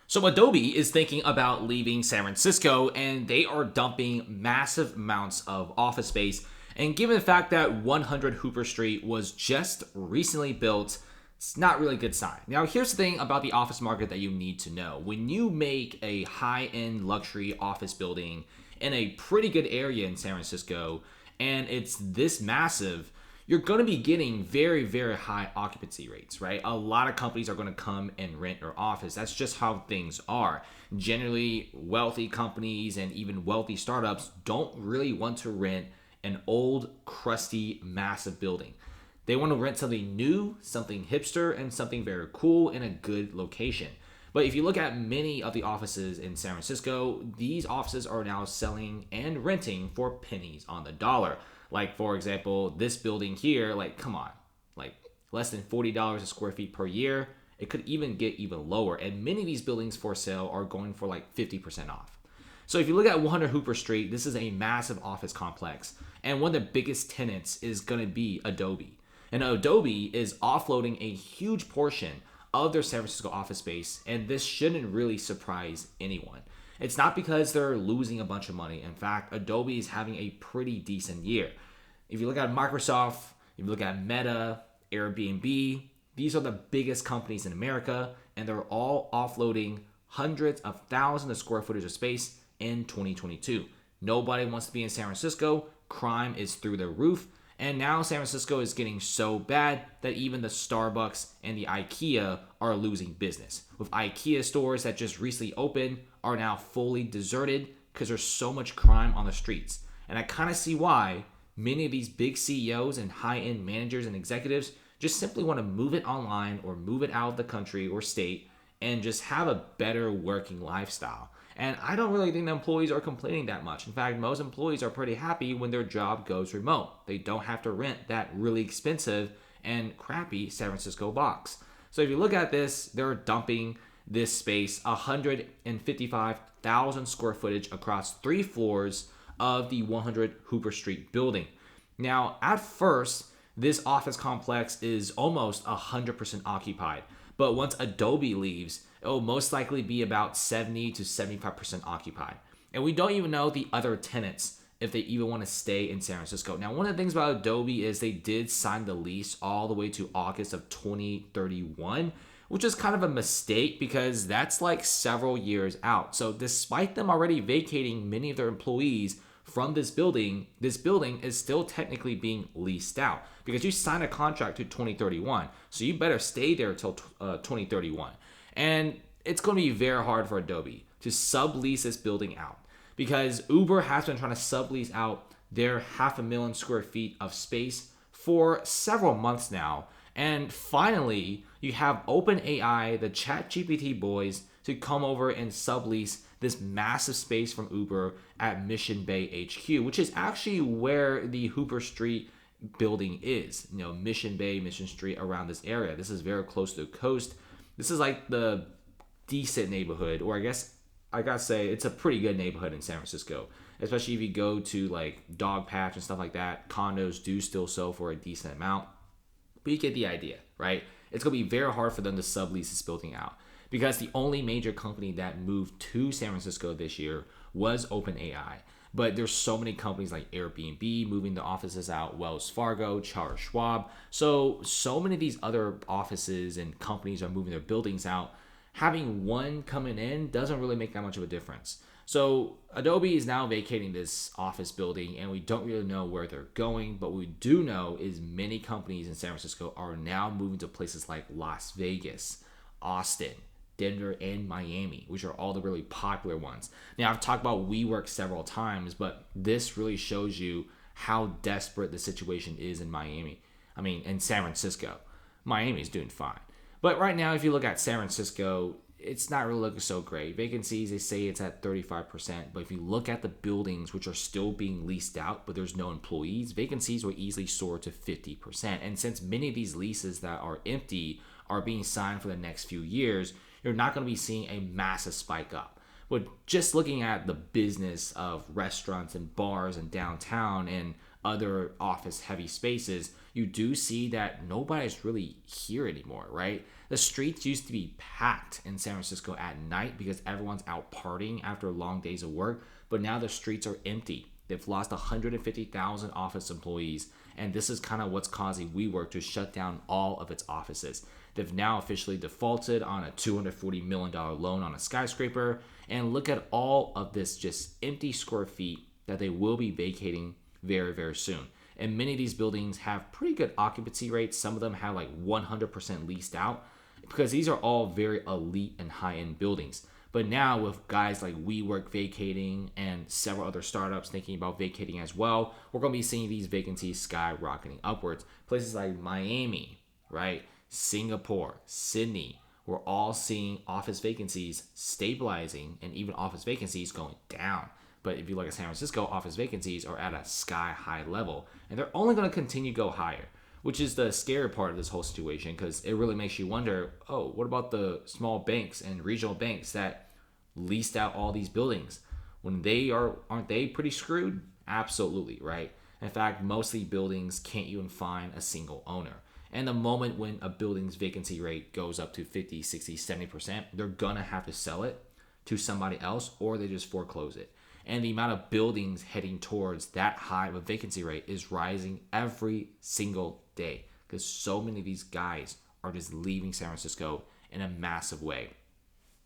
So Adobe is thinking about leaving San Francisco and they are dumping massive amounts of office space. And given the fact that 100 Hooper Street was just recently built, it's not really a good sign. Now, here's the thing about the office market that you need to know. When you make a high-end luxury office building in a pretty good area in San Francisco and it's this massive, you're going to be getting very, very high occupancy rates, right? A lot of companies are going to come and rent your office. That's just how things are. Generally, wealthy companies and even wealthy startups don't really want to rent an old, crusty, massive building. They want to rent something new, something hipster, and something very cool in a good location. But if you look at many of the offices in San Francisco, these offices are now selling and renting for pennies on the dollar. Like, for example, this building here, like, come on, like less than $40 a square feet per year. It could even get even lower. And many of these buildings for sale are going for like 50% off. So if you look at 100 Hooper Street, this is a massive office complex. And one of the biggest tenants is going to be Adobe. And Adobe is offloading a huge portion of their San Francisco office space. And this shouldn't really surprise anyone. It's not because they're losing a bunch of money. In fact, Adobe is having a pretty decent year. If you look at Microsoft, if you look at Meta, Airbnb, these are the biggest companies in America, and they're all offloading hundreds of thousands of square footage of space in 2022. Nobody wants to be in San Francisco. Crime is through the roof. And now San Francisco is getting so bad that even the Starbucks and the IKEA are losing business. With IKEA stores that just recently opened are now fully deserted because there's so much crime on the streets. And I kind of see why many of these big CEOs and high-end managers and executives just simply want to move it online or move it out of the country or state and just have a better working lifestyle. And I don't really think the employees are complaining that much. In fact, most employees are pretty happy when their job goes remote. They don't have to rent that really expensive and crappy San Francisco box. So if you look at this, they're dumping this space, 155,000 square footage across 3 floors of the 100 Hooper Street building. Now, at first, this office complex is almost 100% occupied. But once Adobe leaves, it will most likely be about 70 to 75% occupied. And we don't even know the other tenants if they even want to stay in San Francisco. Now, one of the things about Adobe is they did sign the lease all the way to August of 2031, which is kind of a mistake because that's like several years out. So despite them already vacating many of their employees from this building is still technically being leased out because you signed a contract to 2031. So you better stay there until 2031. And it's going to be very hard for Adobe to sublease this building out because Uber has been trying to sublease out their 500,000 square feet of space for several months now. And finally, you have OpenAI, the ChatGPT boys, to come over and sublease this massive space from Uber at Mission Bay HQ, which is actually where the Hooper Street building is. You know, Mission Bay, Mission Street, around this area. This is very close to the coast. This is like the decent neighborhood, or I guess I gotta say it's a pretty good neighborhood in San Francisco, especially if you go to like Dog Patch and stuff like that. Condos do still sell for a decent amount, but you get the idea, right? It's gonna be very hard for them to sublease this building out because the only major company that moved to San Francisco this year was OpenAI. But there's so many companies like Airbnb moving the offices out, Wells Fargo, Charles Schwab. So many of these other offices and companies are moving their buildings out. Having one coming in doesn't really make that much of a difference. So Adobe is now vacating this office building and we don't really know where they're going. But what we do know is many companies in San Francisco are now moving to places like Las Vegas, Austin, Denver, and Miami, which are all the really popular ones. Now, I've talked about WeWork several times, but this really shows you how desperate the situation is in in San Francisco. Miami's doing fine. But right now, if you look at San Francisco, it's not really looking so great. Vacancies, they say it's at 35%, but if you look at the buildings which are still being leased out, but there's no employees, vacancies will easily soar to 50%. And since many of these leases that are empty are being signed for the next few years, you're not going to be seeing a massive spike up. But just looking at the business of restaurants and bars and downtown and other office heavy spaces, you do see that nobody's really here anymore, right? The streets used to be packed in San Francisco at night because everyone's out partying after long days of work, but now the streets are empty. They've lost 150,000 office employees, and this is kind of what's causing WeWork to shut down all of its offices. They've now officially defaulted on a $240 million loan on a skyscraper, and look at all of this just empty square feet that they will be vacating very, very soon. And many of these buildings have pretty good occupancy rates. Some of them have like 100% leased out because these are all very elite and high-end buildings. But now with guys like WeWork vacating and several other startups thinking about vacating as well, we're going to be seeing these vacancies skyrocketing upwards. Places like Miami, right? Singapore, Sydney, we're all seeing office vacancies stabilizing and even office vacancies going down. But if you look at San Francisco, office vacancies are at a sky-high level, and they're only going to continue to go higher, which is the scary part of this whole situation because it really makes you wonder, oh, what about the small banks and regional banks that leased out all these buildings? When aren't they pretty screwed? Absolutely, right? In fact, most of these buildings can't even find a single owner. And the moment when a building's vacancy rate goes up to 50, 60, 70%, they're going to have to sell it to somebody else or they just foreclose it. And the amount of buildings heading towards that high of a vacancy rate is rising every single day because so many of these guys are just leaving San Francisco in a massive way.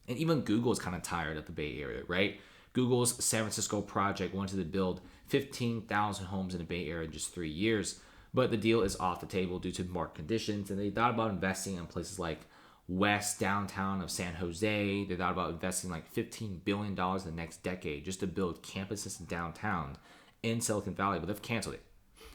And even Google is kind of tired of the Bay Area, right? Google's San Francisco project wanted to build 15,000 homes in the Bay Area in just 3 years, but the deal is off the table due to market conditions. And they thought about investing in places like west downtown of San Jose. They thought about investing like $15 billion in the next decade just to build campuses in downtown in Silicon Valley, but they've canceled it.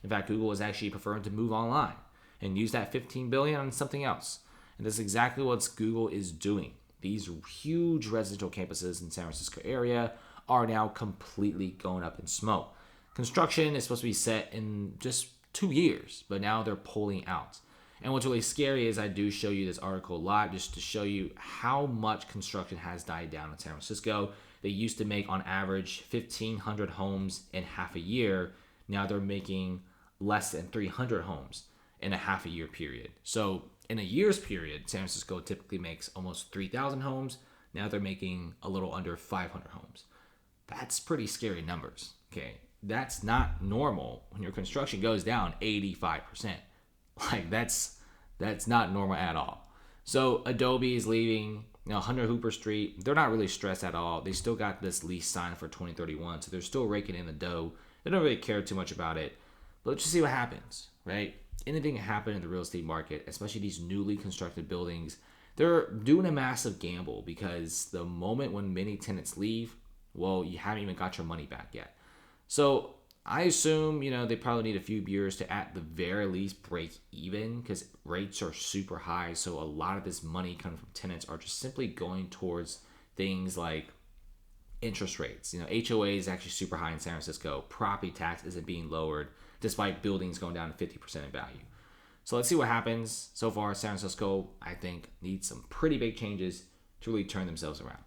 In fact, Google is actually preferring to move online and use that $15 billion on something else. And that's exactly what Google is doing. These huge residential campuses in San Francisco area are now completely going up in smoke. Construction is supposed to be set in just 2 years, but now they're pulling out. And what's really scary is I do show you this article a lot just to show you how much construction has died down in San Francisco. They used to make on average 1,500 homes in half a year. Now they're making less than 300 homes in a half a year period. So in a year's period, San Francisco typically makes almost 3,000 homes. Now they're making a little under 500 homes. That's pretty scary numbers, okay? That's not normal when your construction goes down 85%. Like that's not normal at all. So Adobe is leaving, 100 Hooper Street. They're not really stressed at all. They still got this lease signed for 2031, so they're still raking in the dough. They don't really care too much about it. But let's just see what happens, right? Anything can happen in the real estate market, especially these newly constructed buildings. They're doing a massive gamble because the moment when many tenants leave, well, you haven't even got your money back yet. So I assume, they probably need a few years to at the very least break even because rates are super high. So a lot of this money coming from tenants are just simply going towards things like interest rates. HOA is actually super high in San Francisco. Property tax isn't being lowered despite buildings going down to 50% in value. So let's see what happens. So far, San Francisco, I think, needs some pretty big changes to really turn themselves around.